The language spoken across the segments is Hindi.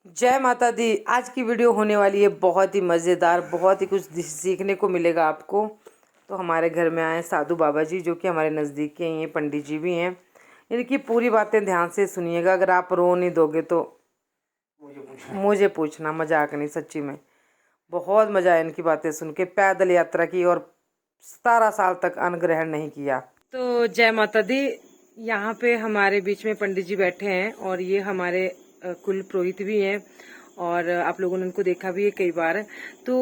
जय माता दी। आज की वीडियो होने वाली है बहुत ही मज़ेदार, बहुत ही कुछ सीखने को मिलेगा आपको। तो हमारे घर में आए साधु बाबा जी, जो कि हमारे नज़दीक के ही हैं, पंडित जी भी हैं। इनकी पूरी बातें ध्यान से सुनिएगा। अगर आप रो नहीं दोगे तो मुझे पूछना, मजाक नहीं, सच्ची में बहुत मज़ा आया इनकी बातें सुन के। पैदल यात्रा की और 17 साल तक अन्न ग्रहण नहीं किया। तो जय माता दी। यहाँ पे हमारे बीच में पंडित जी बैठे हैं और ये हमारे कुल पुरोहित भी हैं और आप लोगों ने उनको देखा भी है कई बार। तो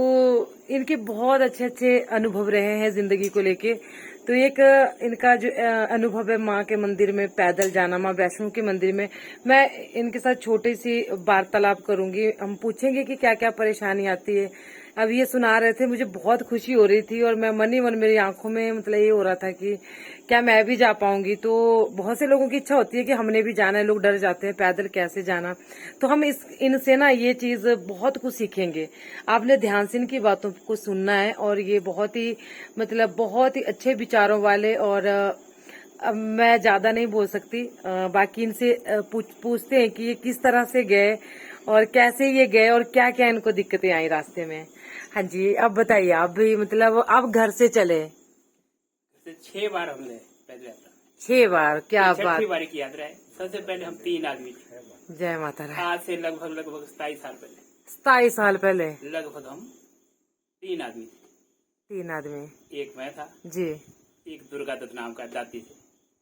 इनके बहुत अच्छे अच्छे अनुभव रहे हैं जिंदगी को लेके। तो एक इनका जो अनुभव है माँ के मंदिर में पैदल जाना, माँ वैष्णो के मंदिर में, मैं इनके साथ छोटी सी वार्तालाप करूंगी। हम पूछेंगे कि क्या क्या परेशानी आती है। अब ये सुना रहे थे, मुझे बहुत खुशी हो रही थी और मैं मन ही मन, मेरी आंखों में मतलब ये हो रहा था कि क्या मैं भी जा पाऊंगी। तो बहुत से लोगों की इच्छा होती है कि हमने भी जाना है, लोग डर जाते हैं पैदल कैसे जाना। तो हम इनसे ना ये चीज बहुत कुछ सीखेंगे। आपने ध्यान से इनकी बातों को सुनना है और ये बहुत ही मतलब बहुत ही अच्छे विचारों वाले। और अब मैं ज्यादा नहीं बोल सकती, बाकी इनसे पूछते हैं कि ये किस तरह से गए और कैसे ये गए और क्या क्या इनको दिक्कतें आई रास्ते में। हाँ जी, अब बताइए। आप भी मतलब आप घर से चले? 6 बार हमने पैदल यात्रा। 6 बार? क्या बात। 6वीं बारी की यात्रा है। सबसे पहले हम 3 आदमी थे। जय माता रानी। आज से लगभग 27 साल पहले 27 साल पहले लगभग हम 3 आदमी थे। 3 आदमी? एक मैं था जी। एक दुर्गा दत्त नाम का दाती से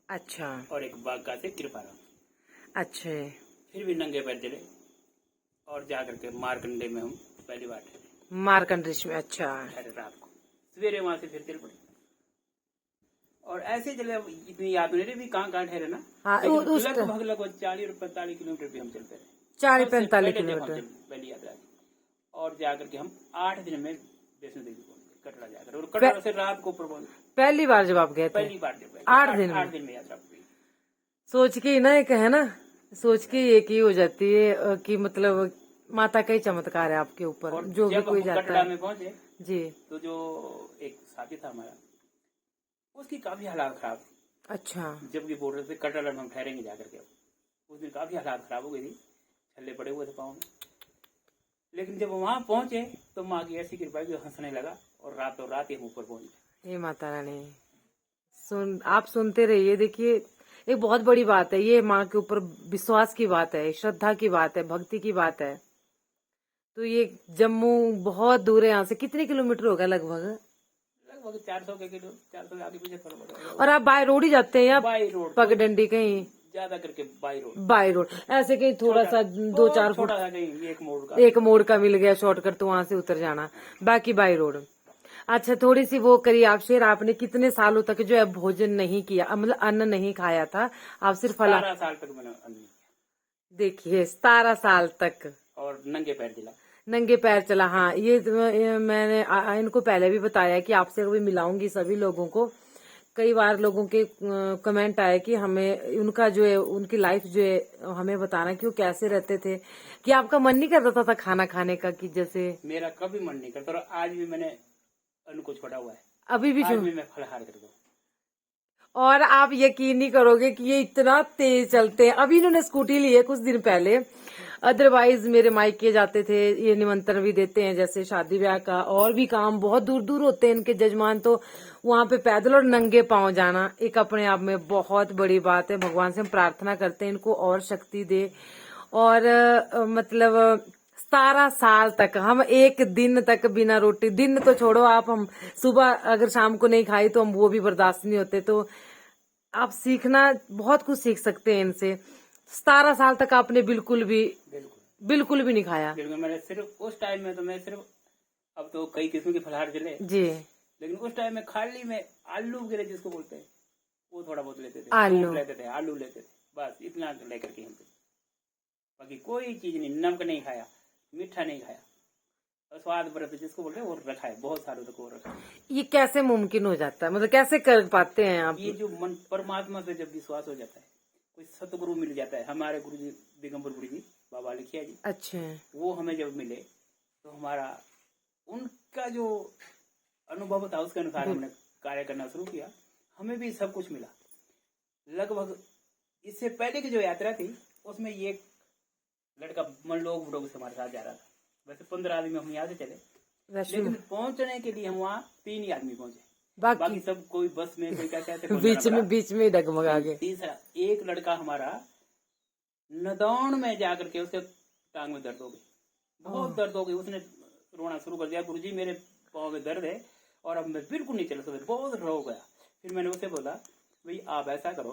अच्छा और एक बागा से कृपाराम। अच्छा। फिर भी नंगे पैर चले और जाकर के मारकंडे में हम पहली बार ठहरे। मारकंड ऋषि में? अच्छा। ठहरे रात को, सवेरे वहां से फिर चल पड़े और ऐसे चले। अब इतनी याद नहीं रही भी कहाँ ठहरे ना। हाँ, उस लगभग 40 और 45 किलोमीटर भी हम चलते रहे। 40-45 किलोमीटर पहली यात्रा की। और जाकर के हम 8 दिन में वैष्णो देवी पहुंच गए, कटरा जाकर। और कटरा से रात को ऊपर पहुंच गए। पहली बार जब आप गए थे? पहली बार जब 8 दिन में? 8 दिन में यात्रा हुई। सोच के ही ना, एक है ना, सोच के एक ही हो जाती है कि मतलब माता का ही चमत्कार है आपके ऊपर। और जो भी जब कोई हम जाता कटरा है में पहुंचे जी, तो जो एक साथी था हमारा, उसकी काफी हालात खराब। अच्छा। जबकि बोल रहे थे कटरा में हम ठहरेंगे जाकर के, उस दिन काफी हालात खराब हो गई थी, छल्ले पड़े हुए थे पाँव में। लेकिन जब वहां पहुंचे तो माँ की ऐसी कृपा की हंसने लगा और रातों रात ही हम ऊपर पहुंच गए। हे माता रानी। आप सुनते रहिए। देखिए, एक बहुत बड़ी बात है ये, माँ के ऊपर विश्वास की बात है, श्रद्धा की बात है, भक्ति की बात है। तो ये जम्मू बहुत दूर है यहाँ से। कितने किलोमीटर होगा लगभग? लगभग 400 के किलो, 400 आगे पीछे थोड़ा बहुत। और आप बाय रोड ही जाते हैं या बाई रोड, पगडंडी कहीं? ज्यादा करके बाई रोड। बाय रोड ऐसे कहीं थोड़ा सा 2-4 फुट छोटा सा कहीं एक मोड़ का मिल गया शॉर्टकट तो वहां से उतर जाना, बाकी बाय रोड। अच्छा, थोड़ी सी वो करिए आप शेर। आपने कितने सालों तक जो है भोजन नहीं किया, मतलब अन्न नहीं खाया था? आप सिर्फ 17 साल तक मैंने अन्न नहीं किया। देखिए, 17 साल तक और नंगे पैर चला। नंगे पैर चला। हाँ, ये मैंने इनको पहले भी बताया कि आपसे कभी मिलाऊंगी सभी लोगों को। कई बार लोगों के कमेंट आए कि हमें उनका जो है, उनकी लाइफ जो है हमें बताना कि वो कैसे रहते थे। कि आपका मन नहीं करता था खाना खाने का? कि जैसे मेरा कभी मन नहीं करता और आज भी मैंने अन्न को छोड़ा हुआ है। अभी भी आज भी मैं फलाहार कर दूं। और आप यकीन नहीं करोगे कि ये इतना तेज चलते हैं। अभी इन्होंने स्कूटी ली है कुछ दिन पहले। अदरवाइज मेरे मायके जाते थे, ये निमंत्रण भी देते हैं जैसे शादी ब्याह का, और भी काम बहुत दूर दूर होते हैं इनके जजमान। तो वहां पे पैदल और नंगे पांव जाना एक अपने आप में बहुत बड़ी बात है। भगवान से हम प्रार्थना करते हैं इनको और शक्ति दे। और मतलब 17 साल तक हम एक दिन तक बिना रोटी, दिन तो छोड़ो आप, हम सुबह अगर शाम को नहीं खाई तो हम वो भी बर्दाश्त नहीं होते। तो आप सीखना, बहुत कुछ सीख सकते हैं इनसे। 17 साल तक आपने बिल्कुल भी बिल्कुल भी नहीं खाया? बिल्कुल। मैंने सिर्फ उस टाइम में तो मैं सिर्फ, अब तो कई किस्म के फलाहार चले जी, लेकिन उस टाइम में खाली में आलू वगैरह जिसको बोलते हैं वो थोड़ा बहुत लेते थे। आलू लेते थे, आलू लेते थे, बस इतना लेकर के हम थे। बाकी कोई चीज नहीं, नमक नहीं खाया, मीठा नहीं खाया। और स्वाद व्रत जिसको बोलते हैं वो रखा है, बहुत सालों तक वो रखा है। ये कैसे मुमकिन हो जाता है? मतलब कैसे कर पाते हैं आप? ये जो मन परमात्मा से जब विश्वास हो जाता है, कोई सतगुरु मिल जाता है। हमारे गुरु जी दिगंबर गुरु जी, बाबा लिखिया जी, अच्छा। वो हमें जब मिले तो हमारा उनका जो अनुभव था उसके अनुसार हमने कार्य करना शुरू किया। हमें भी सब कुछ मिला। लगभग इससे पहले की जो यात्रा थी उसमें ये लड़का मन लोग बुढ़ों से हमारे साथ जा रहा था। वैसे 15 आदमी हम यहाँ से चले, वैसे लेकिन पहुंचने के लिए हम वहाँ 3 ही आदमी पहुंचे। बाकी बाकी सब कोई बस में, कोई क्या कहते हैं, बीच में डगमगा गए। तीसरा एक लड़का हमारा नदौन में जाकर के उसके टांग में दर्द हो गई, बहुत दर्द हो गई। उसने रोना शुरू कर दिया, गुरुजी मेरे पाँव में दर्द है और अब मैं बिल्कुल नहीं चल सकता, बहुत रो गया। फिर मैंने उसे बोला भाई आप ऐसा करो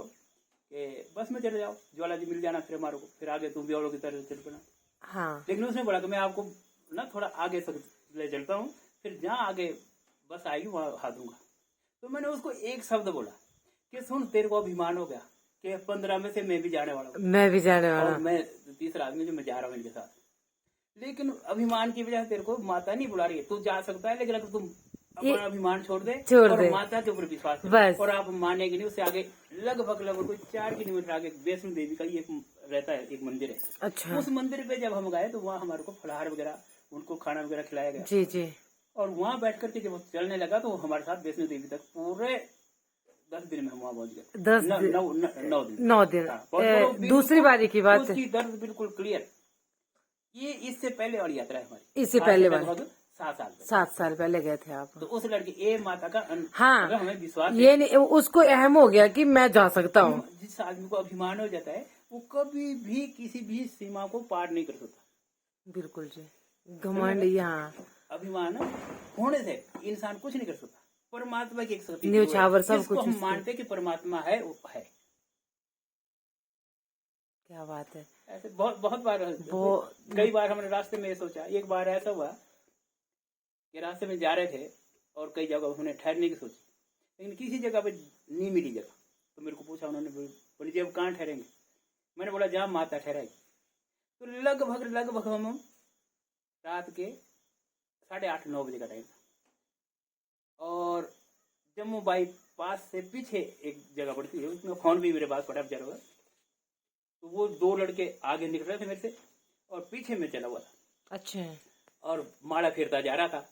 कि बस में चले जाओ, ज्वाला जी मिल जाना फिर हमारे को, फिर आगे तुम भी औरों की तरह चल पड़ा। हाँ। लेकिन उसने बोला कि मैं आपको ना थोड़ा आगे से ले चलता हूँ, फिर जहाँ आगे बस आएगी वहाँ हाथ दूंगा। तो मैंने उसको एक शब्द बोला कि सुन तेरे को अभिमान हो गया कि 15 में से मैं भी जाने वाला हूँ, मैं भी जाने वाला और मैं तीसरा आदमी जो मैं जा रहा हूँ इनके साथ। लेकिन अभिमान की वजह से तेरे को माता नहीं बुला रही है, तू जा सकता है, लेकिन अगर तुम अपना अभिमान छोड़ दे और माता के ऊपर विश्वास कर, और आप मानेंगे नहीं। उससे आगे लगभग कोई 4 किलोमीटर आगे वैष्णो देवी का ही एक रहता है, एक मंदिर है। अच्छा। उस मंदिर पे जब हम गए तो वहाँ हमारे को फलाहार वगैरह, उनको खाना वगैरह खिलाया गया। जी जी। और वहाँ बैठ करके जब चलने लगा तो हमारे साथ वैष्णो देवी तक पूरे 10 दिन में हम वहाँ पहुँच गए। 9 दिन। दूसरी बारी की बात है, उसकी दर्द बिल्कुल क्लियर। ये इससे पहले वाली यात्रा है हमारी, इससे पहले वाली 7 साल पहले गए थे आप। तो उस लड़की ए माता का हाँ, अगर हमें विश्वास ये नहीं, उसको अहम हो गया कि मैं जा सकता हूँ। जिस आदमी को अभिमान हो जाता है वो कभी भी किसी भी सीमा को पार नहीं कर सकता। बिल्कुल जी, घमंड। यहाँ अभिमान होने से इंसान कुछ नहीं कर सकता। परमात्मा की एक शक्ति न्यूछावर सब कुछ हम मानते कि परमात्मा है, वो है। क्या बात है। ऐसे बहुत बार, कई बार हमने रास्ते में सोचा। एक बार ऐसा हुआ कि रास्ते में जा रहे थे और कई जगह हमने ठहरने की सोची, लेकिन किसी जगह पे नहीं मिली जगह। तो मेरे को पूछा उन्होंने, बोली जी अब कहाँ ठहरेंगे? मैंने बोला जहाँ माता ठहराएगी। तो लगभग हम रात के 8:30-9 बजे का टाइम था, और जम्मू बाईपास से पीछे एक जगह पड़ती है, उसमें फोन भी मेरे पास पड़ा बेचारा। तो वो 2 लड़के आगे निकल रहे थे मेरे से और पीछे में चला हुआ था। अच्छा। और माला फिरता जा रहा था,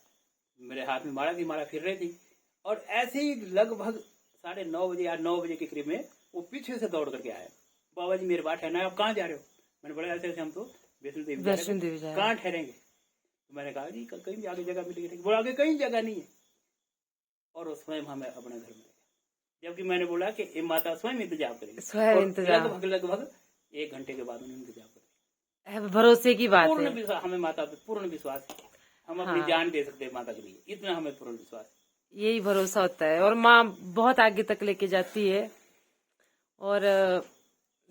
मेरे हाथ में माला थी, माला फिर रही थी। और ऐसे ही लगभग 9:30 बजे या 9 बजे के करीब में वो पीछे से दौड़ करके आया, बाबा जी मेरे बात ठहरना है, आप कहाँ जा रहे हो? मैंने बोला ऐसे हम तो वैष्णो देवी कहाँ ठहरेंगे? तो मैंने कहा जी कहीं भी आगे जगह मिलेगी। बोला आगे कहीं जगह नहीं है। और उस समय हमें अपने घर में, जबकि मैंने बोला कि माता स्वयं इंतजाम करेगी। लगभग 1 घंटे के बाद उन्होंने इंतजाम कर, भरोसे की बात है। हमें माता पे पूर्ण विश्वास है, हम अपनी जान दे सकते हैं माता के लिए, इतना हमें पूर्ण विश्वास है। यही भरोसा होता है, और माँ बहुत आगे तक लेके जाती है। और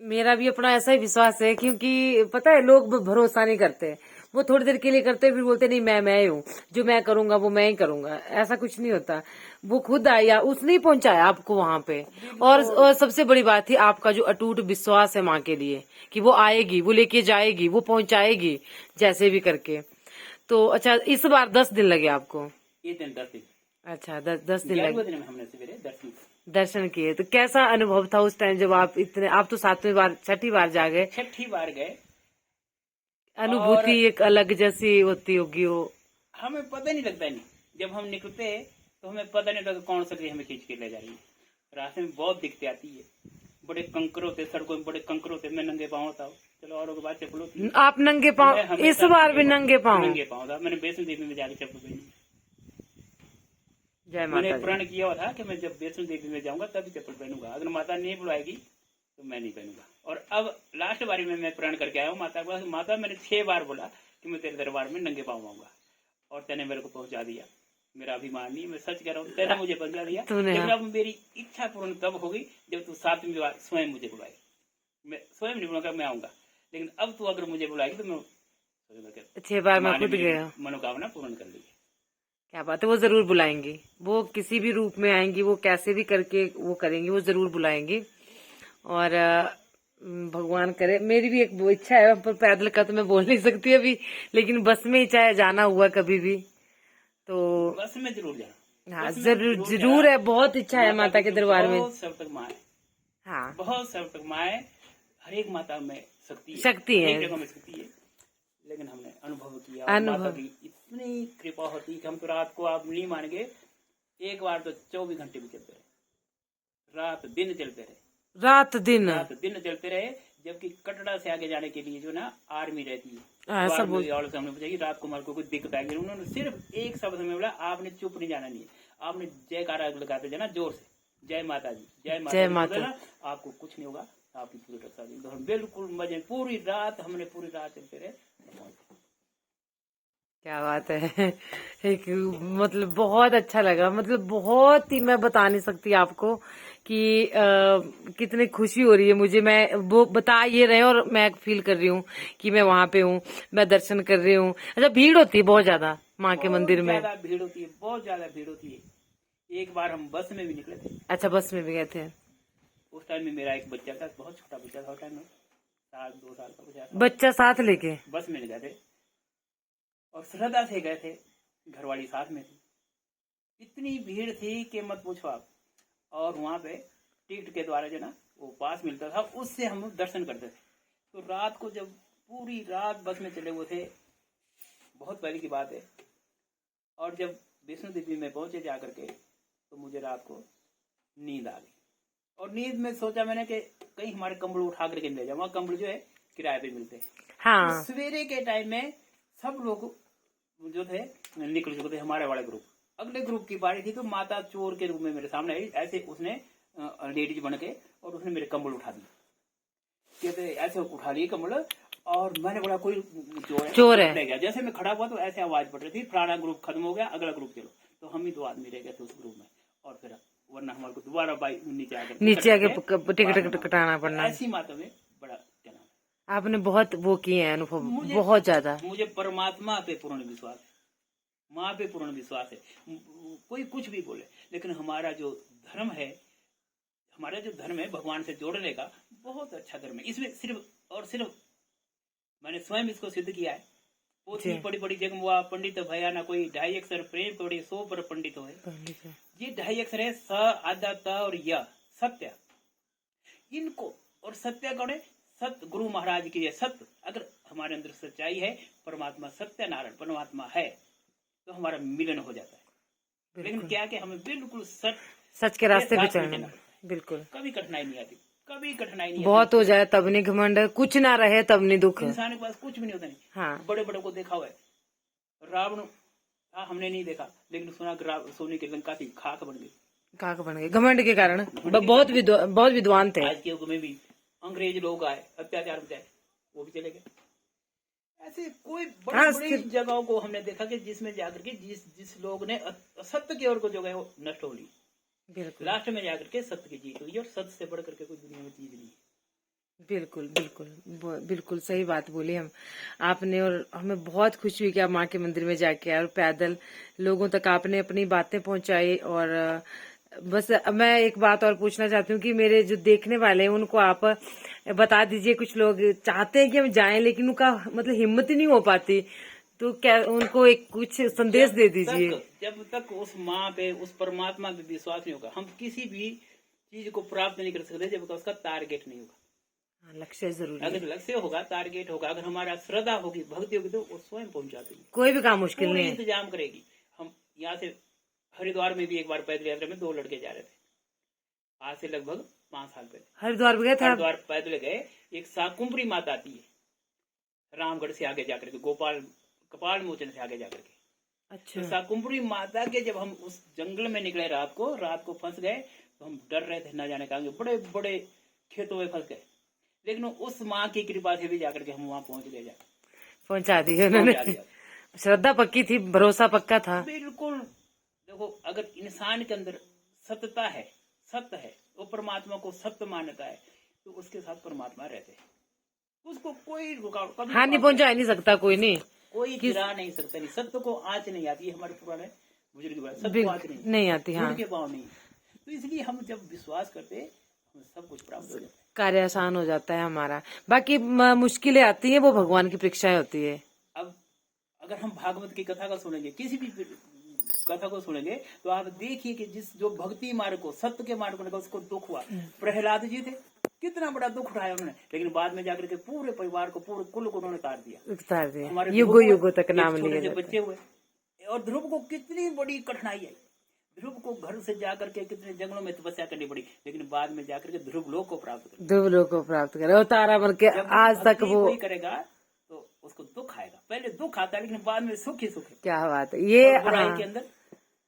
मेरा भी अपना ऐसा ही विश्वास है, क्योंकि पता है लोग भरोसा नहीं करते, वो थोड़ी देर के लिए करते फिर बोलते नहीं मैं हूँ, जो मैं करूंगा वो मैं ही करूंगा। ऐसा कुछ नहीं होता। वो खुद आया, उसने ही पहुंचाया आपको वहां पे। और सबसे बड़ी बात थी आपका जो अटूट विश्वास है माँ के लिए, कि वो आएगी, वो लेके जाएगी, वो पहुंचाएगी जैसे भी करके। तो अच्छा, इस बार 10 दिन लगे आपको? ये 10 दिन। अच्छा, 10 दिन लगे। हमने सवेरे दर्शन किए। तो कैसा अनुभव था उस टाइम जब आप तो 7वीं बार 6ठी बार जा गए? 6ठी बार गए। अनुभूति एक अलग जैसी होती होगी वो। हमें पता नहीं लगता, नहीं जब हम निकलते तो हमें पता नहीं लगता कौन सा हमें खींच के ले जा रही है। रास्ते में बहुत दिक्कतें आती है, बड़े कंकर होते, सड़कों में बड़े कंकर होते। मैं नंगे पाँव था, चलो औरों के बाद चप्पल होती। आप नंगे पाँव? इस बार भी नंगे पाँव? नंगे पाँव था। मैंने वैष्णो देवी में जाके चप्पल पहनी। जय माता। मैंने प्रण किया हुआ था कि मैं जब वैष्णो देवी में जाऊंगा तभी चप्पल पहनूंगा, अगर माता नहीं बुलाएगी तो मैं नहीं पहनूंगा। और अब लास्ट बारी में मैं प्रण करके आया हूँ माता को। माता मैंने 6 बार बोला कि मैं तेरे दरबार में नंगे पाँव आऊंगा, और तेने मेरे को पहुंचा दिया। मेरा अभिमान नहीं, मैं सच कह रहा हूँ, तेने मुझे पहुंचा दिया। लेकिन अब मेरी इच्छा पूर्ण तब होगी जब तू 7वीं बार स्वयं मुझे बुलाएगी। मैं स्वयं नहीं बुलाऊंगा, मैं आऊंगा। लेकिन अब तू अगर मुझे बुलाएगी तो मैं 6 बार मैं खुद गया, मनोकामना पूर्ण कर ली। क्या बात है। वो जरूर बुलाएंगी, वो किसी भी रूप में आएंगी, वो कैसे भी करके वो करेंगी, वो जरूर बुलाएंगी। और भगवान करे। मेरी भी एक इच्छा है, पर पैदल का तो मैं बोल नहीं सकती अभी, लेकिन बस में ही चाहे जाना हुआ कभी भी तो बस में जरूर जाना। हाँ, जरूर है। बहुत इच्छा है माता के दरबार में। बहुत सब तक माँ है। हाँ, बहुत सब तक माँ है। हर एक माता में शक्ति है, शक्ति है, में शक्ति है। लेकिन हमने अनुभव किया, माता की इतनी कृपा होती कि हम तो रात को, आप नहीं मानेंगे, एक बार तो 24 घंटे भी चलते रहे, रात दिन चलते रहे, रात दिन चलते रहे। जबकि कटरा से आगे जाने के लिए जो ना आर्मी रहती है, ऐसा तो आर्मी वालों से हमने पूछा कि रात को हमारे को कोई दिक्कत आएगी, उन्होंने सिर्फ एक शब्द हमें बोला, आपने चुप नहीं जाना नहीं है, आपने जयकारा लगाते जाना जोर से, जय माता दी, जय माता जय दी माता। बोलना, आपको कुछ नहीं होगा, आपकी पूरी रक्षा दी। तो हम बिल्कुल मजे, पूरी रात चलते रहे। क्या बात है। एक मतलब बहुत अच्छा लगा, मतलब बहुत ही, मैं बता नहीं सकती आपको कि कितनी खुशी हो रही है मुझे। मैं वो बता ये रहे हैं और मैं फील कर रही हूँ कि मैं वहां पे हूँ, मैं दर्शन कर रही हूँ। अच्छा, भीड़ होती है बहुत ज्यादा माँ के मंदिर में? ज्यादा भीड़ होती है, बहुत ज्यादा भीड़ होती है। एक बार हम बस में भी निकले थे। अच्छा, बस में भी गए थे? उस टाइम में मेरा एक बच्चा था, बहुत छोटा बच्चा था उस टाइम में, 2 साल का बच्चा था। बच्चा साथ लेके बस में गए थे और श्रद्धा से गए थे, घरवाली साथ में थी। इतनी भीड़ थी कि मत पूछो आप। और वहां पे टिकट के द्वारा जो ना वो पास मिलता था, उससे हम दर्शन करते थे। तो रात को जब पूरी रात बस में चले हुए थे, बहुत पहले की बात है, और जब वैष्णो देवी में पहुंचे जाकर के, तो मुझे रात को नींद आ गई। और नींद में सोचा मैंने कि कहीं हमारे कंबल उठा करके ले जाऊँ, वहाँ कंबल जो है किराए पे मिलते हैं। हाँ। तो सवेरे के टाइम में सब लोग जो थे निकल चुके थे, हमारे वाले ग्रुप। अगले ग्रुप की बारी थी, तो माता चोर के रूप में मेरे सामने आई, ऐसे उसने लेडीज बन के, और उसने मेरे कंबल उठा दिए। कहते ऐसे उठा लिए कंबल, और मैंने बोला कोई चोर है ले गया। जैसे मैं खड़ा हुआ तो ऐसे आवाज पड़ रही थी, फलाना ग्रुप खत्म हो गया, अगला ग्रुप चलो। तो हम ही 2 आदमी रह गए थे उस ग्रुप में, और फिर वरना हमारे को दोबारा नीचे आकर टिकट कटाना पड़ना। ऐसी माता में बड़ा क्या नाम है। आपने बहुत वो किए हैं अनुभव, बहुत ज्यादा। मुझे परमात्मा पे पूर्ण विश्वास है, माँ पे पूर्ण विश्वास है। कोई कुछ भी बोले, लेकिन हमारा जो धर्म है, भगवान से जोड़ने का बहुत अच्छा धर्म है। इसमें सिर्फ और सिर्फ मैंने स्वयं इसको सिद्ध किया है। पोथी बड़ी बड़ी जगमुआ पंडित भया ना कोई, 2.5 अक्षर प्रेम पढ़े 100 पर पंडित हो। ये 2.5 अक्षर है, स आदा त और य, सत्य। इनको और सत्य कौन है? सत्य गुरु महाराज की है। सत्य, अगर हमारे अंदर सच्चाई है, परमात्मा सत्य नारायण परमात्मा है, तो हमारा मिलन हो जाता है। लेकिन क्या कि हमें बिल्कुल सच के रास्ते पे चलना, बिल्कुल कभी कठिनाई नहीं आती, कभी कठिनाई नहीं। बहुत हो जाए तब नहीं घमंड, कुछ ना रहे तब नहीं दुख। इंसान के पास कुछ भी नहीं होता। नहीं हाँ। बड़े बड़े को देखा हुआ है, रावण हमने नहीं देखा, लेकिन सुना सोने की लंका थी, खाक बन गई। खाक बन गई घमंड के कारण। बहुत विद्वान थे। आज के युग में भी अंग्रेज लोग आए, अत्याचार बचाए, वो भी चले गए। ऐसे कोई बड़ी जगहों को हमने देखा कि जिसमें जाकर के जिस लोग ने असत्य की ओर को जो गए वो नष्ट हो ली। लास्ट में जाकर के सत्य की जीत हुई, और सत्य से बढ़ करके कोई दुनिया में चीज नहीं है। बिल्कुल बिल्कुल बिल्कुल सही बात बोली हम आपने। और हमें बहुत खुशी हुई कि आप माँ के मंदिर में जाके आए और पैदल लोगों तक आपने अपनी बातें पहुंचाई। और बस मैं एक बात और पूछना चाहती हूँ कि मेरे जो देखने वाले हैं उनको आप बता दीजिए। कुछ लोग चाहते हैं कि हम जाएं, लेकिन उनका मतलब हिम्मत ही नहीं हो पाती, तो क्या उनको एक कुछ संदेश दे दीजिए। जब तक उस माँ पे, उस परमात्मा पे विश्वास नहीं होगा, हम किसी भी चीज को प्राप्त नहीं कर सकते जब तक उसका टारगेट नहीं होगा। लक्ष्य जरूरी। अगर लक्ष्य होगा, टारगेट होगा, अगर हमारा श्रद्धा होगी, भक्ति होगी, तो वो स्वयं पहुंचा देगी। कोई भी काम मुश्किल नहीं है, इंतजाम करेगी। हम यहाँ से हरिद्वार में भी एक बार पैदल यात्रा में 2 लड़के जा रहे थे, आज से लगभग 5 साल पहले। हरिद्वार गए थे? हरिद्वार पैदल गए। एक शाकुंभरी माता आती है रामगढ़ से आगे जाकर के, कपाल मोचन से आगे जाकर के। अच्छा। तो शाकुंभरी माता के जब हम उस जंगल में निकले रात को फंस गए, तो हम डर रहे थे, न जाने कहा बड़े बड़े खेतों में फंस गए। लेकिन उस माँ की कृपा से भी जाकर के हम वहाँ पहुंच गए, पहुंचा दिया उन्होंने। श्रद्धा पक्की थी, भरोसा पक्का था। बिल्कुल। देखो, अगर इंसान के अंदर सत्यता है, सत्य है, वो परमात्मा को सत्य मानता है, तो उसके साथ परमात्मा रहते हैं। उसको कोई रुकावट कभी हाँ नहीं पहुंचा नहीं सकता, कोई नहीं, कोई गिरा नहीं सकता। नहीं, सत्य को आँच नहीं आती। हमारे पुराने बुजुर्ग सत्य को आँच नहीं आती, हाँ, के पाँव नहीं। तो इसलिए हम जब विश्वास करते हमें सब कुछ प्राप्त हो जाता है, कार्य आसान हो जाता है हमारा। बाकी मुश्किलें आती हैं, वो भगवान की परीक्षाएं होती है। अब अगर हम भागवत की कथा का सुनेंगे, किसी भी कथा को सुनेंगे, तो आप देखिए कि जो भक्ति मार्ग को, सत्य के मार्ग को उसको दुख हुआ। प्रहलाद जी थे, कितना बड़ा दुख उठाया उन्होंने, लेकिन बाद में जाकर के पूरे परिवार को, पूरे कुल को उन्होंने तार दिया। हमारे युगों तक नाम लिए बच्चे हुए। और ध्रुव को कितनी बड़ी कठिनाई आई, ध्रुव को घर से जाकर के कितने जंगलों में तपस्या करनी पड़ी, लेकिन बाद में जाकर के ध्रुव लोक को प्राप्त कर, ध्रुव लोक को प्राप्त करे, और तारा बन के आज तक वो कोई करेगा तो उसको दुख आएगा। पहले दुख आता है लेकिन बाद में सुख ही सुख है। क्या बात है ये। बुराई हाँ, के अंदर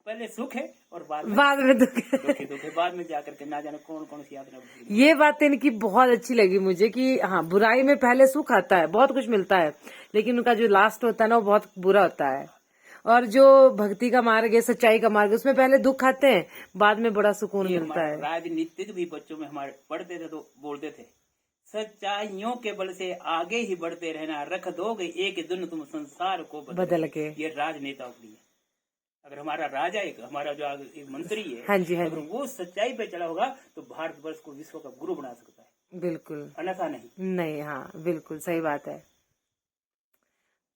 पहले सुख है और बाद में दुख है। दुख ही दुख है। बाद में जाकर के ना जाने कौन कौन सी यात्रा होती है। ये बात इनकी बहुत अच्छी लगी मुझे कि हाँ, बुराई में पहले सुख आता है, बहुत कुछ मिलता है, लेकिन उनका जो लास्ट होता है ना वो बहुत बुरा होता है। और जो भक्ति का मार्ग है, सच्चाई का मार्ग है, उसमें पहले दुख आते हैं, बाद में बड़ा सुकून मिलता है। राजनीतिक भी बच्चों में हमारे पढ़ते थे तो बोलते थे, सच्चाइयों के बल से आगे ही बढ़ते रहना, रख दोगे एक दिन तुम संसार को बदल के। ये राजनेताओं के लिए। अगर हमारा राजा एक हमारा जो एक मंत्री है, हाँ जी, हाँ अगर वो सच्चाई पे चला होगा तो भारतवर्ष को विश्व का गुरु बना सकता है। बिल्कुल, अन्यथा नहीं। हाँ बिल्कुल सही बात है।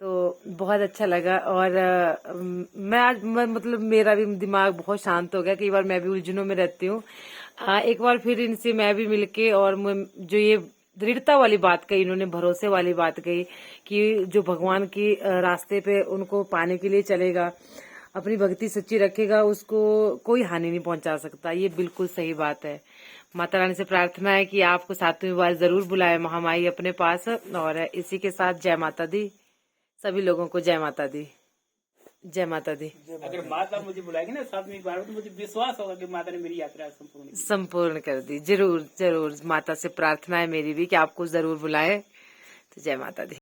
तो बहुत अच्छा लगा। और मैं आज मतलब मेरा भी दिमाग बहुत शांत हो गया। कई बार मैं भी उलझनों में रहती हूँ। एक बार फिर इनसे मैं भी मिलके, और जो ये दृढ़ता वाली बात कही इन्होंने, भरोसे वाली बात कही कि जो भगवान की रास्ते पे उनको पाने के लिए चलेगा, अपनी भक्ति सच्ची रखेगा, उसको कोई हानि नहीं पहुंचा सकता। ये बिल्कुल सही बात है। माता रानी से प्रार्थना है कि आपको 7वीं बार जरूर बुलाए महामाई अपने पास। और इसी के साथ जय माता दी, सभी लोगों को जय माता दी, जय माता दी। अगर माता मुझे बुलाएगी ना 7वीं बार तो मुझे विश्वास होगा कि माता ने मेरी यात्रा संपूर्ण कर दी। जरूर जरूर, माता से प्रार्थना है मेरी भी कि आपको जरूर बुलाए। तो जय माता दी।